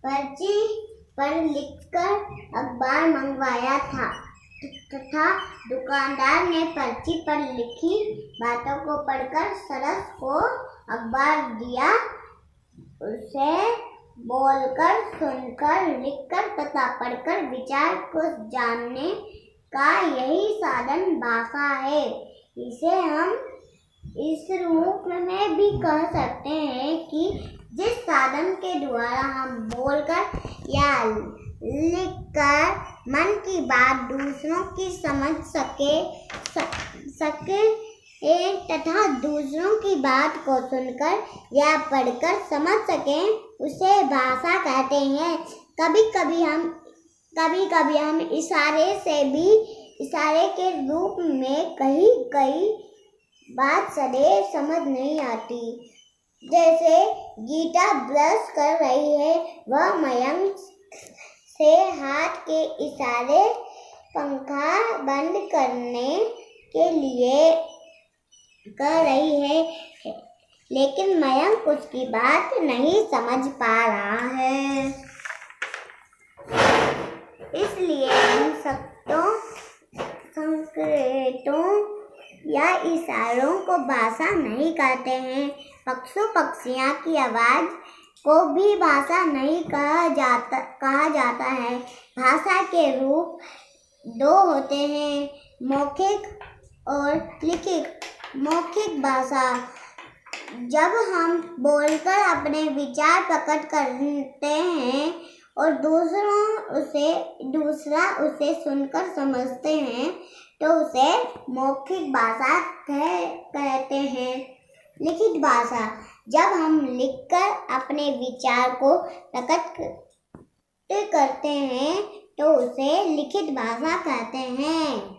पर्ची पर लिखकर अखबार मंगवाया था तथा दुकानदार ने पर्ची पर लिखी बातों को पढ़कर सरस को अखबार दिया। उसे बोलकर, सुनकर, लिखकर तथा पढ़कर विचार को जानने का यही साधन भाषा है। इसे हम इस रूप में भी कह सकते हैं कि जिस साधन के द्वारा हम बोलकर या लिखकर मन की बात दूसरों की समझ सके तथा दूसरों की बात को सुनकर या पढ़कर समझ सकें, उसे भाषा कहते हैं। कभी कभी हम इशारे के रूप में कई बात सदैव समझ नहीं आती। जैसे गीता ब्रश कर रही है, वह मयंक से हाथ के इशारे पंखा बंद करने के लिए कर रही है, लेकिन मयंक उसकी बात नहीं समझ पा रहा है। इसलिए हम शब्दों, संकेतों या इशारों को भाषा नहीं कहते हैं। पक्षियों पक्षियाँ की आवाज़ को भी भाषा नहीं कहा जाता है। भाषा के रूप दो होते हैं, मौखिक और लिखित। मौखिक भाषा जब हम बोलकर अपने विचार प्रकट करते हैं और दूसरा उसे सुनकर समझते हैं, तो उसे मौखिक भाषा कहते हैं। लिखित भाषा जब हम लिखकर अपने विचार को प्रकट करते हैं, तो उसे लिखित भाषा कहते हैं।